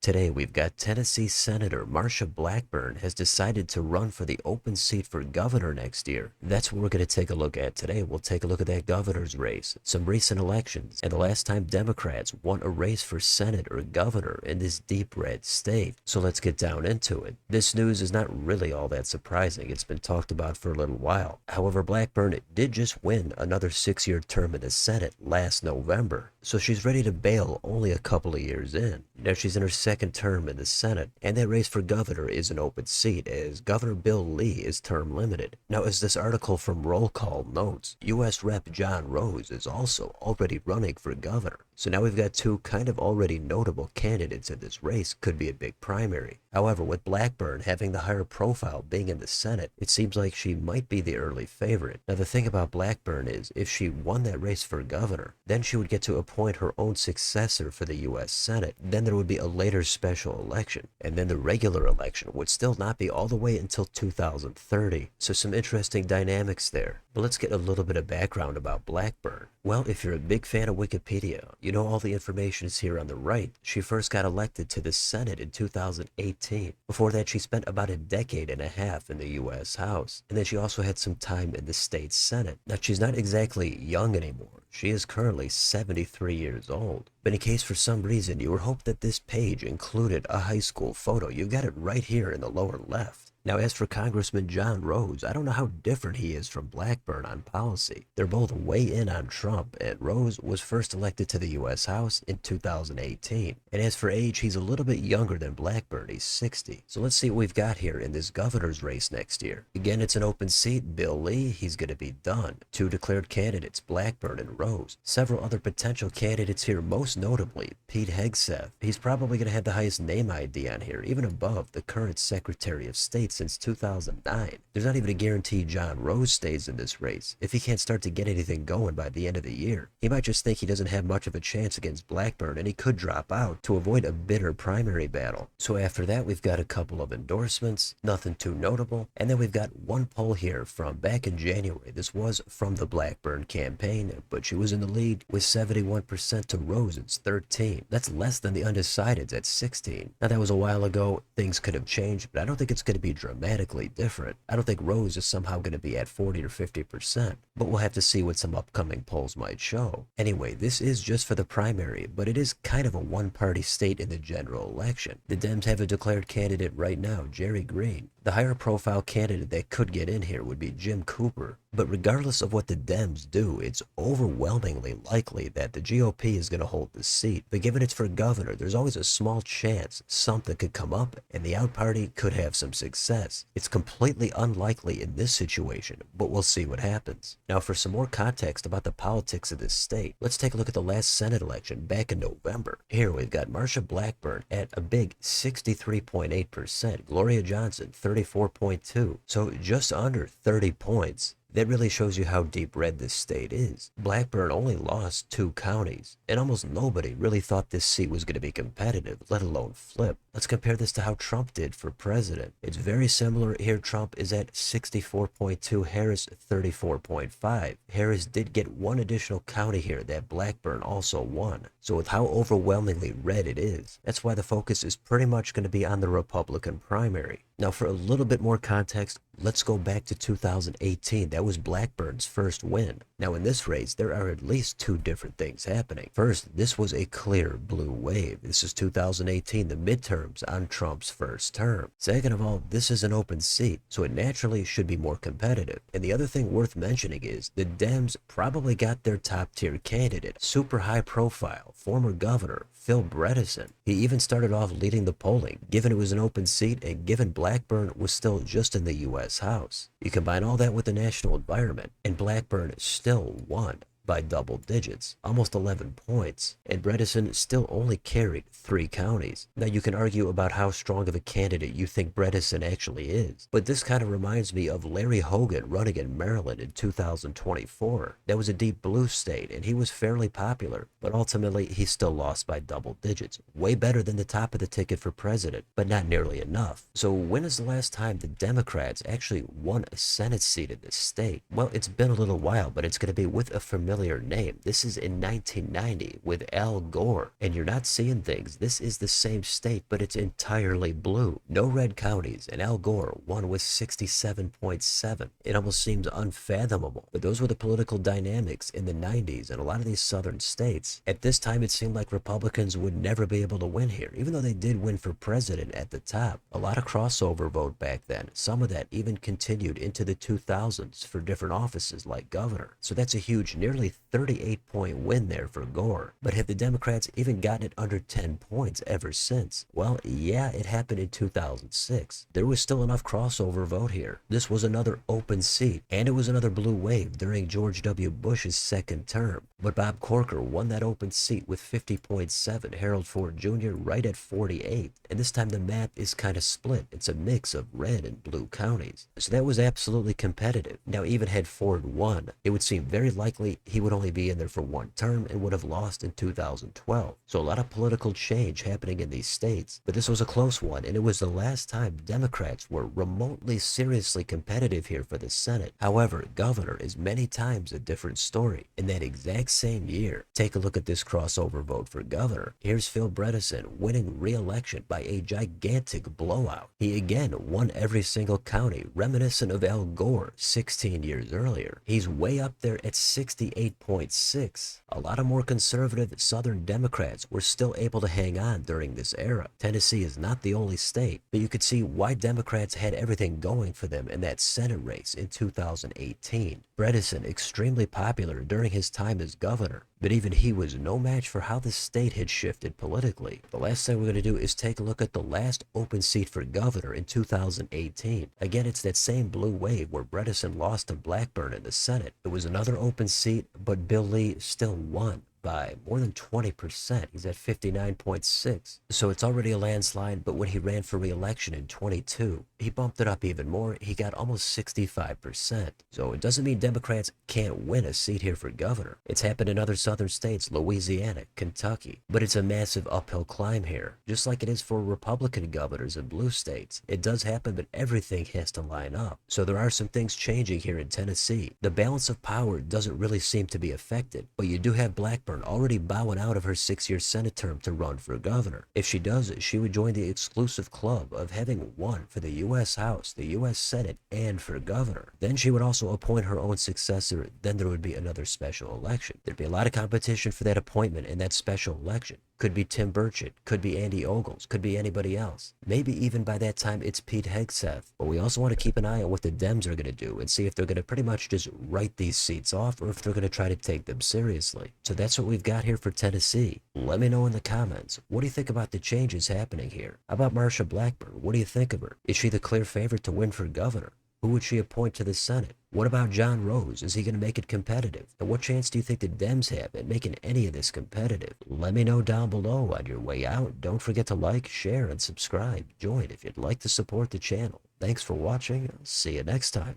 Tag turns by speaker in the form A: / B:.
A: Today we've got Tennessee Senator Marsha Blackburn has decided to run for the open seat for governor next year. That's what we're going to take a look at today. We'll take a look at that governor's race, some recent elections, and the last time Democrats won a race for Senate or governor in this deep red state. So let's get down into it. This news is not really all that surprising. It's been talked about for a little while. However, Blackburn did just win another 6-year term in the Senate last November, so she's ready to bail only a couple of years in. Now she's in her second term in the Senate, and that race for governor is an open seat, as Governor Bill Lee is term limited. Now, as this article from Roll Call notes, U.S. Rep. John Rose is also already running for governor. So now we've got two kind of already notable candidates in this race. Could be a big primary. However, with Blackburn having the higher profile being in the Senate, it seems like she might be the early favorite. Now, the thing about Blackburn is, if she won that race for governor, then she would get to appoint her own successor for the U.S. Senate. Then there would be a later special election, and then the regular election would still not be all the way until 2030. So some interesting dynamics there. But let's get a little bit of background about Blackburn. Well, if you're a big fan of Wikipedia, you know all the information is here on the right. She first got elected to the Senate in 2018. Before that, she spent about a decade and a half in the U.S. House, and then she also had some time in the state Senate. Now, she's not exactly young anymore. She is currently 73 years old. But in case for some reason you were hoping that this page included a high school photo, you've got it right here in the lower left. Now, as for Congressman John Rose, I don't know how different he is from Blackburn on policy. They're both way in on Trump, and Rose was first elected to the U.S. House in 2018. And as for age, he's a little bit younger than Blackburn. He's 60. So let's see what we've got here in this governor's race next year. Again, it's an open seat. Bill Lee, he's going to be done. Two declared candidates, Blackburn and Rose. Several other potential candidates here, most notably Pete Hegseth. He's probably going to have the highest name ID on here, even above the current Secretary of State since 2009. There's not even a guarantee John Rose stays in this race. If he can't start to get anything going by the end of the year, he might just think he doesn't have much of a chance against Blackburn, and he could drop out to avoid a bitter primary battle. So after that, we've got a couple of endorsements, nothing too notable, and then we've got one poll here from back in January. This was from the Blackburn campaign, but she was in the lead with 71% to Rose's 13. That's less than the undecideds at 16. Now, that was a while ago. Things could have changed, but I don't think it's going to be dramatically different. I don't think Rose is somehow going to be at 40 or 50%, but we'll have to see what some upcoming polls might show. Anyway, this is just for the primary, but it is kind of a one-party state in the general election. The Dems have a declared candidate right now, Jerry Green. The higher profile candidate that could get in here would be Jim Cooper. But regardless of what the Dems do, it's overwhelmingly likely that the GOP is going to hold the seat. But given it's for governor, there's always a small chance something could come up and the out party could have some success. It's completely unlikely in this situation, but we'll see what happens. Now, for some more context about the politics of this state, let's take a look at the last Senate election back in November. Here we've got Marsha Blackburn at a big 63.8%, Gloria Johnson 34.2%, so just under 30 points. That really shows you how deep red this state is. Blackburn only lost 2 counties, and almost nobody really thought this seat was going to be competitive, let alone flip. Let's compare this to how Trump did for president. It's very similar here. Trump is at 64.2, Harris 34.5. Harris did get one additional county here that Blackburn also won. So with how overwhelmingly red it is, that's why the focus is pretty much going to be on the Republican primary. Now, for a little bit more context, let's go back to 2018. That was Blackburn's first win. Now, in this race, there are at least 2 different things happening. First, this was a clear blue wave. This is 2018, the midterms on Trump's first term. Second of all, this is an open seat, so it naturally should be more competitive. And the other thing worth mentioning is the Dems probably got their top-tier candidate, super high-profile, former governor, Phil Bredesen. He even started off leading the polling, given it was an open seat and given Blackburn was still just in the U.S. House. You combine all that with the national environment, and Blackburn still won by double digits, almost 11 points, and Bredesen still only carried 3 counties. Now, you can argue about how strong of a candidate you think Bredesen actually is, but this kind of reminds me of Larry Hogan running in Maryland in 2024. That was a deep blue state, and he was fairly popular, but ultimately he still lost by double digits. Way better than the top of the ticket for president, but not nearly enough. So when is the last time the Democrats actually won a Senate seat in this state? Well, it's been a little while, but it's going to be with a familiar familiar name. This is in 1990 with Al Gore. And you're not seeing things. This is the same state, but it's entirely blue. No red counties, and Al Gore won with 67.7. It almost seems unfathomable. But those were the political dynamics in the 90s in a lot of these southern states. At this time, it seemed like Republicans would never be able to win here, even though they did win for president at the top. A lot of crossover vote back then. Some of that even continued into the 2000s for different offices like governor. So that's a huge, nearly 38-point win there for Gore. But have the Democrats even gotten it under 10 points ever since? Well, yeah, it happened in 2006. There was still enough crossover vote here. This was another open seat, and it was another blue wave during George W. Bush's second term. But Bob Corker won that open seat with 50.7, Harold Ford Jr. right at 48. And this time the map is kind of split. It's a mix of red and blue counties. So that was absolutely competitive. Now, even had Ford won, it would seem very likely he would only be in there for one term and would have lost in 2012. So a lot of political change happening in these states. But this was a close one, and it was the last time Democrats were remotely seriously competitive here for the Senate. However, governor is many times a different story. In that exact same year, take a look at this crossover vote for governor. Here's Phil Bredesen winning re-election by a gigantic blowout. He again won every single county, reminiscent of Al Gore 16 years earlier. He's way up there at 68.6. A lot of more conservative Southern Democrats were still able to hang on during this era. Tennessee is not the only state, but you could see why Democrats had everything going for them in that Senate race in 2018. Bredesen extremely popular during his time as governor, but even he was no match for how the state had shifted politically. The last thing we're going to do is take a look at the last open seat for governor in 2018. Again, it's that same blue wave where Bredesen lost to Blackburn in the Senate. It was another open seat, but Bill Lee still won by more than 20%. He's at 59.6. So it's already a landslide, but when he ran for re-election in 22, he bumped it up even more. He got almost 65%. So it doesn't mean Democrats can't win a seat here for governor. It's happened in other southern states, Louisiana, Kentucky. But it's a massive uphill climb here, just like it is for Republican governors in blue states. It does happen, but everything has to line up. So there are some things changing here in Tennessee. The balance of power doesn't really seem to be affected, but you do have Blackburn already bowing out of her 6-year Senate term to run for governor. If she does, she would join the exclusive club of having won for the U.S. House, the U.S. Senate, and for governor. Then she would also appoint her own successor. Then there would be another special election. There'd be a lot of competition for that appointment in that special election. Could be Tim Burchett, could be Andy Ogles, could be anybody else. Maybe even by that time it's Pete Hegseth. But we also want to keep an eye on what the Dems are going to do and see if they're going to pretty much just write these seats off or if they're going to try to take them seriously. So that's what we've got here for Tennessee. Let me know in the comments. What do you think about the changes happening here? How about Marsha Blackburn? What do you think of her? Is she the clear favorite to win for governor? Who would she appoint to the Senate? What about John Rose? Is he going to make it competitive? And what chance do you think the Dems have at making any of this competitive? Let me know down below. On your way out, don't forget to like, share, and subscribe. Join if you'd like to support the channel. Thanks for watching. I'll see you next time.